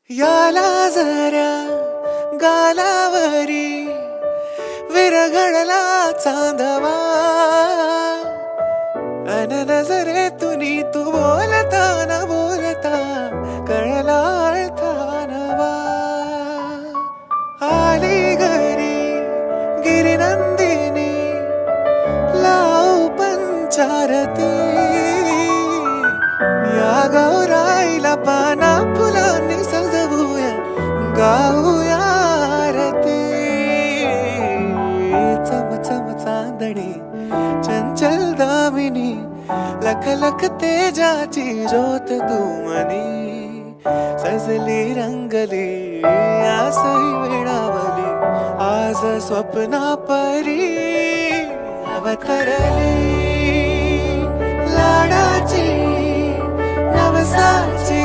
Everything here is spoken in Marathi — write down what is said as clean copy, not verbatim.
याला जरा गालावरी विरघळला चांदवा अन नजरेतुनी तू बोलता न बोलता कळला अर्था नवा आली घरी गिरिनंदिनी लावू पंचारती या गौराईला पाना फुलांनी सजवूया गाऊया आरती चम चम चांदणी चंचल दामिनी लख लख तेजाची ज्योत तू मनी सजली रंगली आसही वेळावली आज स्वप्ना परी अवतरली लाडाची नवसाची